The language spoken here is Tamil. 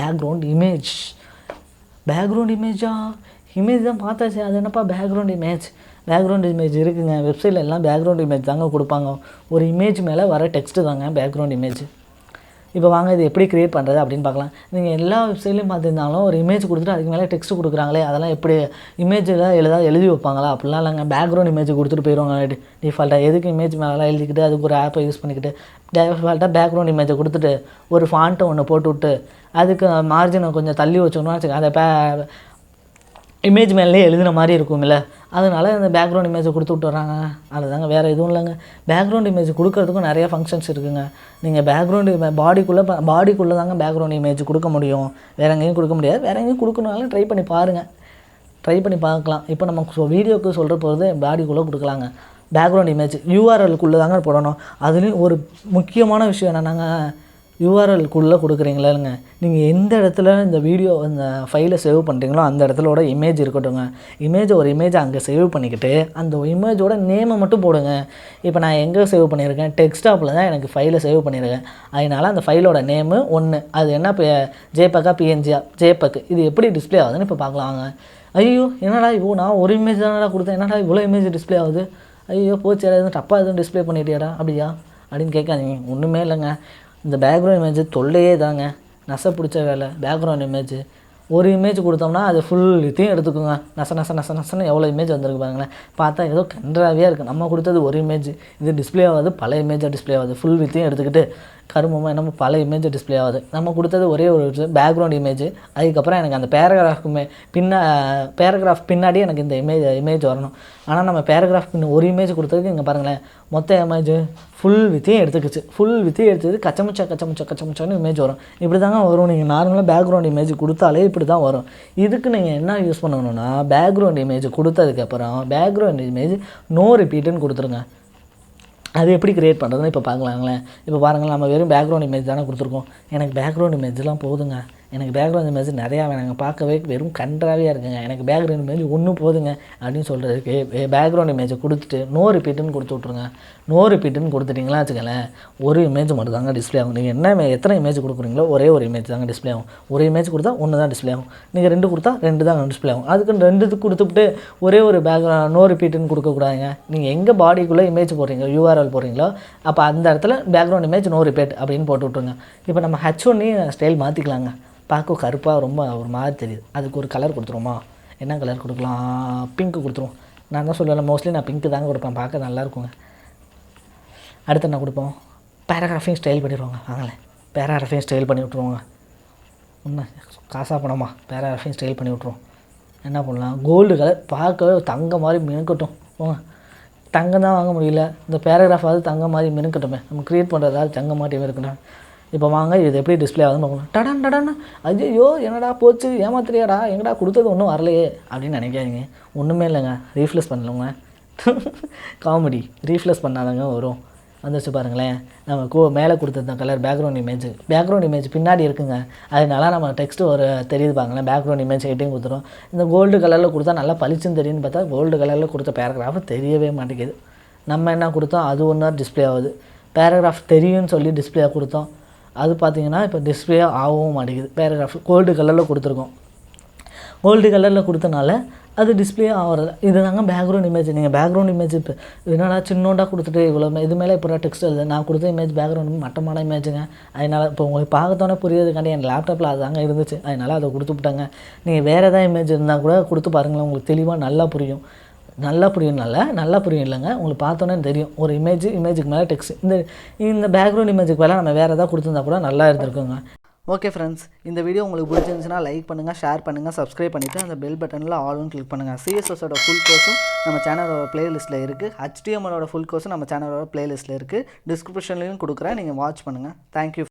Background image. பேக்ரவுண்ட் இமேஜா? இமேஜ் தான் பார்த்தாச்சு, அது என்னப்பா பேக்ரவுண்ட் இமேஜ்? பேக்ரவுண்ட் இமேஜ் இருக்குங்க, வெப்சைட்டில் எல்லாம் பேக்ரவுண்ட் இமேஜ் தாங்க கொடுப்பாங்க. ஒரு இமேஜ் மேலே வர டெக்ஸ்ட்டு தாங்க பேக்ரவுண்ட் இமேஜ். இப்போ வாங்க இது எப்படி க்ரியேட் பண்ணுறது அப்படின்னு பார்க்கலாம். நீங்கள் எல்லா வெப்சைட்லையும் பார்த்துருந்தாலும் ஒரு இமேஜ் கொடுத்துட்டு அதுக்கு மேலே டெக்ஸ்ட்டு கொடுக்குறாங்களே, அதெல்லாம் எப்படி இமேஜில் எழுதி வைப்பாங்களா? அப்படிலாம் இல்லைங்க. பேக்ரவுண்ட் இமேஜ் கொடுத்துட்டு போயிடுவாங்க டிஃபால்ட்டாக. எதுக்கு இமேஜ் மேலாம் எழுதிக்கிட்டு அதுக்கு ஒரு ஆப்பை யூஸ் பண்ணிக்கிட்டு டிஃபால்ட்டாக பேக்ரவுண்ட் இமேஜை கொடுத்துட்டு ஒரு ஃபாண்ட்டை ஒன்று போட்டு விட்டு அதுக்கு மார்ஜினை கொஞ்சம் தள்ளி வச்சோம்னா வச்சுக்கோங்க, அதை இமேஜ் மேலே எழுதுன மாதிரி இருக்கும்ல, அதனால் இந்த பேக்ரவுண்ட் இமேஜை கொடுத்து விட்டுறாங்க. அதுதாங்க, வேறு எதுவும் இல்லைங்க. பேக்ரவுண்ட் இமேஜ் கொடுக்கறதுக்கும் நிறைய ஃபங்க்ஷன்ஸ் இருக்குங்க. நீங்கள் பேக்ரவுண்டு பாடிக்குள்ளே தாங்க பேக்ரவுண்ட் இமேஜ் கொடுக்க முடியும், வேறு எங்கேயும் கொடுக்க முடியாது. வேறு எங்கேயும் கொடுக்கணுனாலும் ட்ரை பண்ணி பாருங்கள், ட்ரை பண்ணி பார்க்கலாம். இப்போ நம்ம வீடியோக்கு சொல்கிற போகிறது பாடிக்குள்ளே கொடுக்கலாங்க. பேக்ரவுண்ட் இமேஜ் யூஆர்எல்குள்ளே தாங்க போடணும். அதுலேயும் ஒரு முக்கியமான விஷயம் என்னென்னாங்க, யூஆர்எல்குள்ளே கொடுக்குறீங்களேங்க, நீங்கள் எந்த இடத்துல இந்த வீடியோ இந்த ஃபைலை சேவ் பண்ணுறீங்களோ அந்த இடத்துலோட இமேஜ் இருக்கட்டுங்க. ஒரு இமேஜை அங்கே சேவ் பண்ணிக்கிட்டு அந்த இமேஜோட நேமை மட்டும் போடுங்க. இப்போ நான் எங்கே சேவ் பண்ணியிருக்கேன், டெக்ஸ்டாப்பில் தான் எனக்கு ஃபைலை சேவ் பண்ணியிருக்கேன். அதனால் அந்த ஃபைலோட நேமு 1, அது என்ன ஜேபக்கா பிஎன்ஜியா ஜேபக், இது எப்படி டிஸ்பிளே ஆகுதுன்னு இப்போ பார்க்கலாங்க. ஐயோ என்னடா நான் ஒரு இமேஜ் தானடா கொடுத்தேன், என்னடா இவ்வளோ இமேஜ் டிஸ்பிளே ஆகுது, ஐயோ போச்சு எதுவும் தப்பாக எதுவும் டிஸ்பிளே பண்ணிட்டியாடா அப்படியா அப்படின்னு கேட்காதீங்க. ஒன்றுமே இல்லைங்க, இந்த பேக்ரவுண்ட் இமேஜ் தொல்லையே தாங்க, நசை பிடிச்ச வேலை. பேக்ரவுண்ட் இமேஜ் ஒரு இமேஜ் கொடுத்தோம்னா அது ஃபுல் இதையும் எடுத்துக்கோங்க. நசன்னு எவ்வளோ இமேஜ் வந்திருக்கு பாருங்களேன். பார்த்தா ஏதோ கன்றாவியாக இருக்குது. நம்ம கொடுத்தது ஒரு இமேஜ், இது டிஸ்பிளே ஆகுது, பல இமேஜாக டிஸ்பிளே ஆகுது. ஃபுல் வித்தையும் எடுத்துக்கிட்டு கருமமாக நம்ம பல இமேஜ் டிஸ்பிளே ஆகுது. நம்ம கொடுத்தது ஒரே ஒரு பேக்ரவுண்ட் இமேஜ். அதுக்கப்புறம் எனக்கு அந்த பேராகிராஃப் பின்னாடி எனக்கு இந்த இமேஜ் வரணும். ஆனால் நம்ம பேராகிராஃப் ஒரு இமேஜ் கொடுத்ததுக்கு இங்கே பாருங்களேன், மொத்த இமேஜ் ஃபுல் வித்தையும் எடுத்துக்கிச்சு. ஃபுல் வித்தையும் எடுத்தது கச்சமுச்சான்னு இமேஜ் வரும். இப்படி தாங்க வரும். நீங்கள் நார்மலாக பேக்ரவுண்ட் இமேஜ் கொடுத்தாலே இப்படி தான் வரும். இதுக்கு நீங்கள் என்ன யூஸ் பண்ணணும்னா, பேக்ரவுண்ட் இமேஜ் கொடுத்ததுக்கப்புறம் பேக்ரவுண்ட் இமேஜ் நோ ரிப்பீட்டுன்னு கொடுத்துருங்க. அது எப்படி க்ரியேட் பண்ணுறதுன்னு இப்போ பார்க்கலாங்களேன். இப்போ பாருங்களேன், நம்ம வெறும் பேக்ரவுண்ட் இமேஜ் தானே கொடுத்துருக்கோம். எனக்கு பேக்ரவுண்ட் இமேஜ்லாம் போதுங்க, எனக்கு பேக்ரவுண்ட் இமேஜ் நிறையா வேணாங்க, பார்க்கவே வெறும் கன்றாவியாக இருக்குங்க, எனக்கு பேக்ரவுண்ட் இமேஜ் ஒன்றும் போதுங்க அப்படின்னு சொல்கிறதுக்கு பேக்ரவுண்ட் இமேஜை கொடுத்துட்டு நோ ரிப்பீட்டுன்னு கொடுத்து விட்ருங்க. நோ ரிப்பீட்டுன்னு கொடுத்துட்டிங்களா வச்சுக்கலேன், ஒரு இமேஜ் மட்டும் தாங்க டிஸ்பிளே ஆகும். நீங்கள் எத்தனை இமேஜ் கொடுக்குறீங்களோ ஒரே ஒரு இமேஜ் தாங்க டிஸ்பிளே ஆகும். ஒரு இமேஜ் கொடுத்தா 1 தான் டிஸ்பிளே ஆகும். நீங்கள் 2 கொடுத்தா 2 தான் டிஸ்பிளே ஆகும். அதுக்கு 2 கொடுத்துட்டு ஒரே ஒரு நோ ரிப்பீட்டுன்னு கொடுக்கக்கூடாதுங்க. நீங்கள் எங்கே பாடிக்குள்ளே இமேஜ் போடுறீங்க, யூஆர்எல் போடுறீங்களோ அப்போ அந்த இடத்துல பேக்ரவுண்ட் இமேஜ் நோ ரிப்பீட் அப்படின்னு போட்டு விட்ருங்க. இப்போ நம்ம H1 ஸ்டைல் மாற்றிக்கலாங்க. பார்க்க கருப்பாக ரொம்ப ஒரு மாதிரி தெரியுது, அதுக்கு ஒரு கலர் கொடுத்துருவோமா? என்ன கலர் கொடுக்கலாம்? பிங்க் கொடுத்துருவோம். நான் தான் சொல்லுவேன், மோஸ்ட்லி நான் பிங்க்கு தாங்க கொடுப்பேன், பார்க்க நல்லாயிருக்குங்க. அடுத்து என்ன கொடுப்போம்? பேராகிராஃபையும் ஸ்டைல் பண்ணிடுவாங்க. வாங்களேன், பேராகிராஃபையும் ஸ்டைல் பண்ணி விட்ருவோங்க. இன்னும் காசாக பணமா? பேராகிராஃபையும் ஸ்டைல் பண்ணி விட்ருவோம். என்ன பண்ணலாம்? கோல்டு கலர், பார்க்கவே தங்க மாதிரி மினுக்கட்டும். போங்க, தங்கம் தான் வாங்க முடியல, இந்த பேராகிராஃபாவது தங்க மாதிரி மினுக்கட்டுமே. நம்ம க்ரியேட் பண்ணுறதாவது தங்க மாட்டியே இருக்கணும். இப்போ வாங்க இது எப்படி டிஸ்பிளே ஆகுதுன்னு பார்க்கணும். டடான்னு ஐயோ என்னடா போச்சு, ஏமாத்திரியாடா, எங்கடா கொடுத்தது ஒன்றும் வரலையே அப்படின்னு நினைக்காதீங்க. ஒன்றுமே இல்லைங்க, ரீஃப்ளெஷ் பண்ணலங்க. காமெடி ரீஃப்ளெஷ் பண்ணாதாங்க வரும். வந்துச்சு பாருங்களேன், நம்ம மேலே கொடுத்தது கலர் பேக்ரவுண்ட் இமேஜ் பின்னாடி இருக்குங்க. அதனால நம்ம டெக்ஸ்ட்டு ஒரு தெரியுது பாருங்களேன், பேக்ரவுண்ட் இமேஜ் ஹெட்டிங் கொடுத்துரும். இந்த கோல்டு கலரில் கொடுத்தா நல்லா பளிச்சுன்னு தெரியுன்னு பார்த்தா கோல்டு கலரில் கொடுத்த பேராகிராஃப் தெரியவே மாட்டேங்குது. நம்ம என்ன கொடுத்தோம், அது ஒன்றா டிஸ்பிளே ஆகுது. பேராகிராஃப் தெரியும்னு சொல்லி டிஸ்பிளே கொடுத்தோம், அது பார்த்திங்கன்னா இப்போ டிஸ்பிளே ஆகவும் மாட்டேங்குது. பேராகிராஃப் கோல்டு கலரில் கொடுத்துருக்கோம், கோல்டு கலரில் கொடுத்தனால அது டிஸ்பிளே ஆகிறதில்ல. இது தாங்க பேக்ரவுண்ட் இமேஜ். நீங்கள் பேக்ரவுண்ட் இமேஜ் இப்போ என்னடா சின்னோண்டாக கொடுத்துட்டு இவ்வளோ இது மேலே இப்போ டெக்ஸ்ட் எழுது. நான் கொடுத்த இமேஜ் பேக்ரவுண்ட் மட்டமான இமேஜுங்க. அதனால் இப்போ உங்களுக்கு பார்க்கத்தோன்னே புரியுறதுக்காண்டி என் லேப்டாப்பில் அது தாங்க இருந்துச்சு, அதனால் அதை கொடுத்து விட்டாங்க. நீங்கள் வேறு எதாவது இமேஜ் இருந்தால் கூட கொடுத்து பாருங்களேன், உங்களுக்கு தெளிவாக நல்லா புரியும். நல்லா புரியும் இல்லைங்க, உங்களுக்கு பார்த்தோன்னே தெரியும். ஒரு இமேஜுக்கு மேலே டெக்ஸ்ட், இந்த பேக்ரவுண்ட் இமேஜுக்கு மேலே நம்ம வேறு எதாவது கொடுத்துருந்தா கூட நல்லா இருந்திருக்குங்க. ஓகே ஃப்ரெண்ட்ஸ், இந்த வீடியோ உங்களுக்கு பிடிச்சிருந்துச்சுன்னா லைக் பண்ணுங்கள், ஷேர் பண்ணுங்கள், சப்ஸ்கிரைப் பண்ணிவிட்டு அந்த பெல் பட்டனில் ஆல்னு கிளிக் பண்ணுங்கள். CSSோட ஃபுல் கோர்ஸும் நம்ம சேனலோட ப்ளேலிஸ்ட்டில் இருக்குது. HTMLோட ஃபுல் கோர்ஸும் நம்ம சேனலோட ப்ளேலிஸ்ட்டில் இருக்குது. டிஸ்கிரிப்ஷன்லேயும் கொடுக்குறேன், நீங்கள் வாட்ச் பண்ணுங்கள். தேங்க்யூ.